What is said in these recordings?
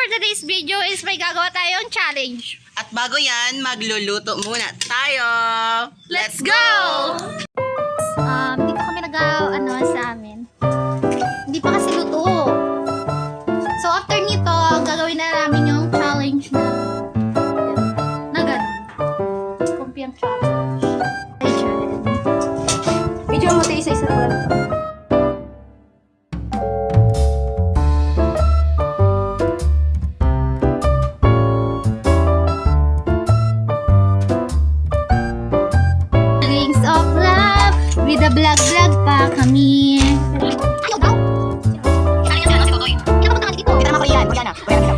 for today's video is may gagawa tayong challenge. At bago yan, magluluto muna tayo. Let's go! Dito kami sa amin. Hindi pa kasi luto. So after nito, gagawin na namin yung challenge na gano'n. Kumpiang challenge. Video mo tayo isa-isa to. With a vlog pa kami. Ayaw daw. Kaya na si Totoy. Kaya napunta ka dito. Kita naman ko yan. Kuya na. Kuya na.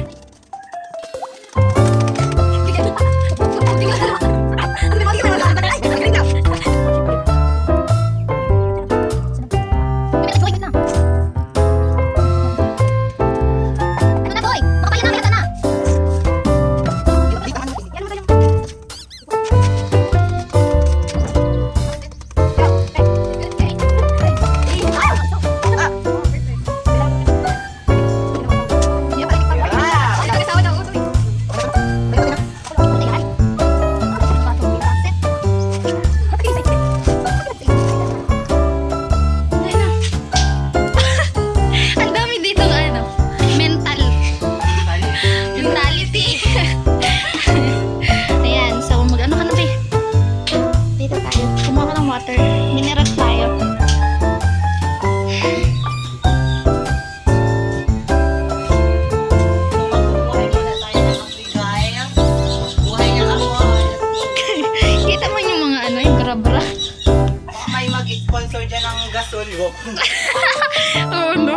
Oh no.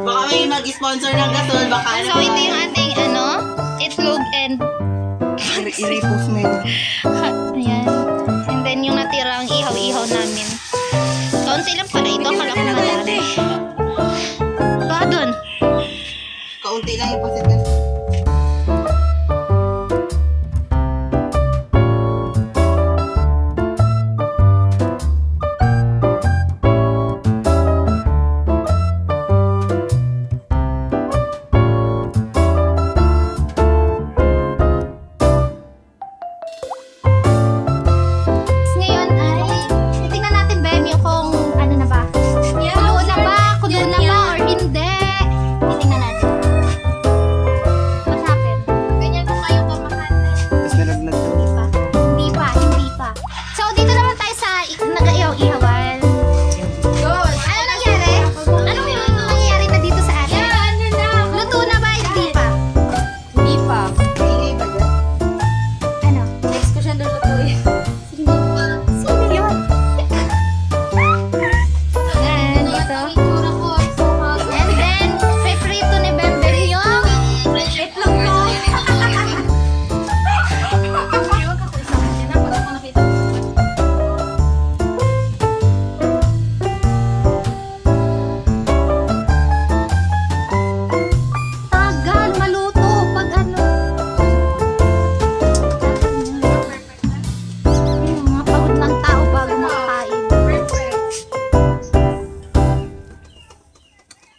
Baka may mag-sponsor ng gasol, baka so ito yung ating itlog and i-repost mo yun. Ayan. And then yung natirang ihaw-ihaw namin. Kaunti lang pala ito, akala ko madami. Baka dun. Kaunti lang yung pasit kasi.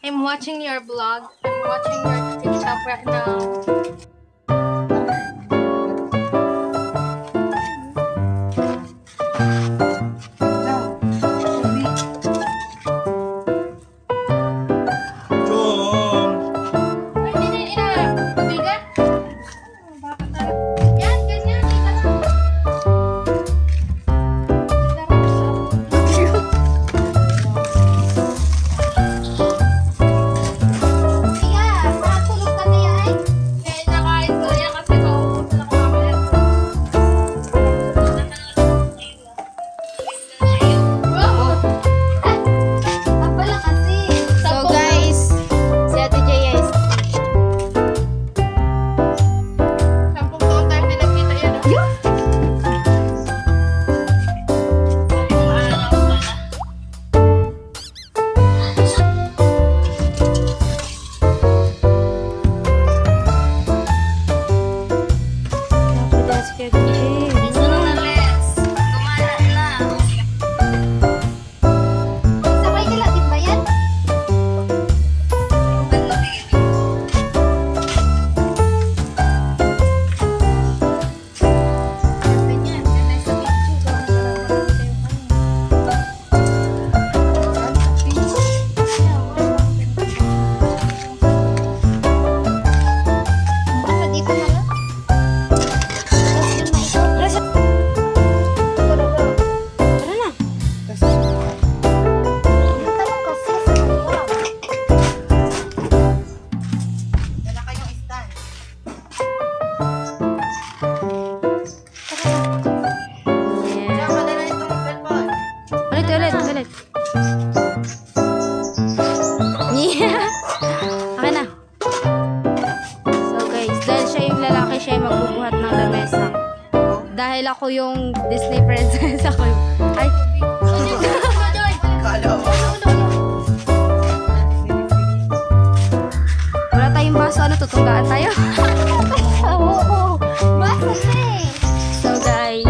I'm watching your vlog. I'm watching your TikTok right now. Kaya Akala ko yung Disney princess ako. Ay, Kala mo. wala tayong baso. Ano, tutunggaan tayo? Oo. Basta eh. So guys,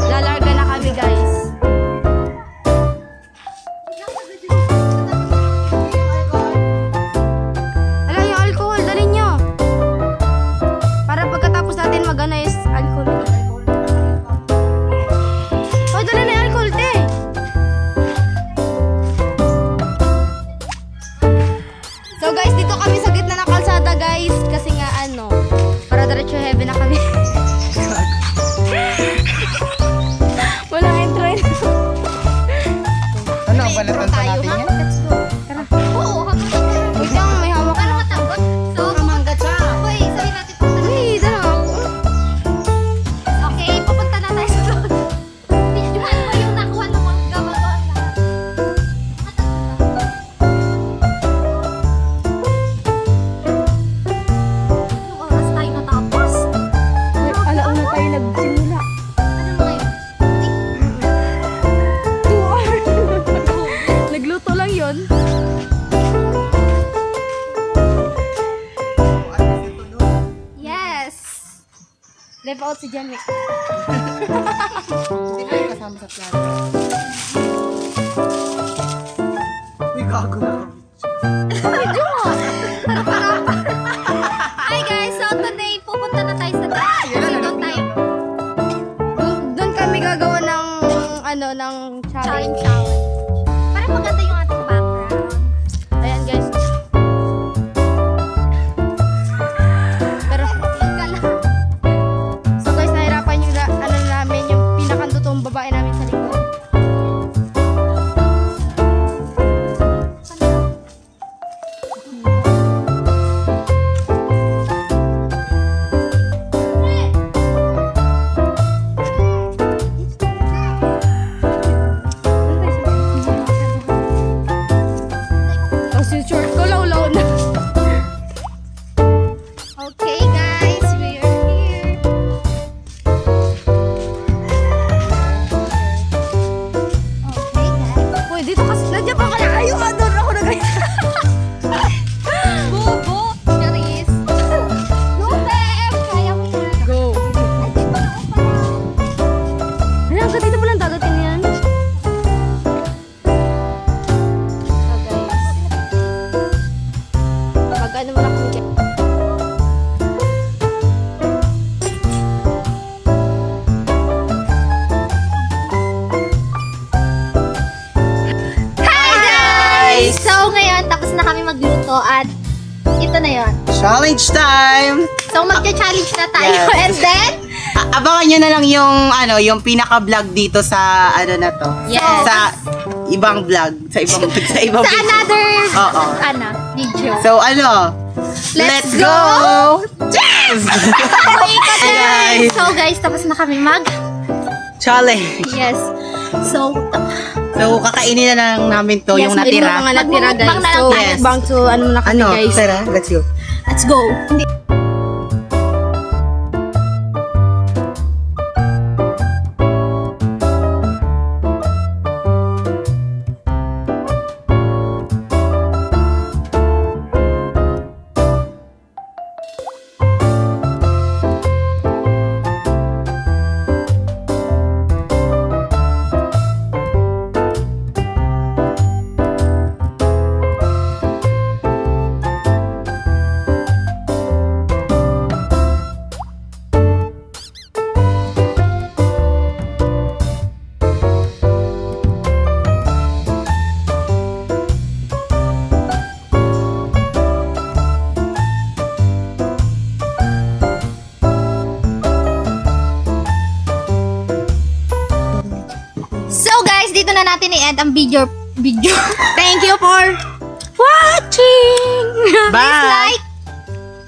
lalarga na kami guys. Ala, yung alcohol, dalhin nyo. Para pagkatapos natin mag-ano is alcohol. Oh, dalhin na yung alcohol, te. So guys, dito kami sa gitna ng kalsada guys. Kasi nga ano, para diretso heaven na kami. Walang intro. Ano ang balatan pa natin yan? Let's go. Tara. Oo, habang Wait lang, may hawak Para ka. matanggot. So, Kamangga siya. okay, sabihin natin punta na. Uy, dala ako. Okay, papunta na tayo sa doon. Videohan mo yung nakuha ng mga gabagawa lahat. Anong oras tayo natapos? Alauna tayo nagsimula. Ano na ngayon? 2 hours. Nagluto lang yun. Yes! Live out si Janek. Hindi na yung kasama sa plano. Uy, gago na. Hi guys! So today, pupunta na tayo sa taas. Kasi doon tayo Doon kami gagawa ng ano, ng challenge. challenge. Para maganda yung ating background. Ayan guys. Pero, Ika lang. so guys, nahirapan yung ano namin, yung pinakandutong babae namin sa likod. Tapos yung short ko, law na. Okay guys, we are here. Okay guys. Uy, dito kasi, nandiyan pa kaya kayo. Doon ako na guys. Bobo! Charis! Go, Beb! Kaya mo yan. Go. Ay, di pa ako pala. Ano, hanggang dito pa lang dadating yan. So guys, pag ano mo na kami dyan. Hi guys! So ngayon, tapos na kami magluto at ito na yon. Challenge time! So magcha-challenge na tayo Yes. and then Abangan nyo na lang yung pinaka-vlog dito sa ano na to. Yes. Sa ibang vlog. Sa ibang sa video. another Oo. video. So let's go! Yes! Guys. So guys, tapos na kami Challenge. Yes. So, So kakainin na lang namin to, Yes, yung natira. Yung mga natira guys. Magmumukbang na lang So, tayo. Yes. bang to ano na kami Ano? guys. Tara, let's go. let's go. na natin i-end ang video. Thank you for watching. Bye! Please like,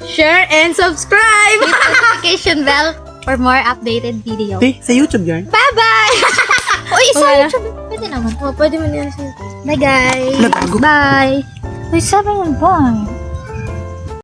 Share and subscribe. hit notification bell for more updated video. Sa YouTube yan. Bye-bye! Uy, sa Wala. YouTube. Pwede naman. Oh, pwede mo na yan sa YouTube. Bye, guys. Nagago. Bye. Uy, sabi mo, bye.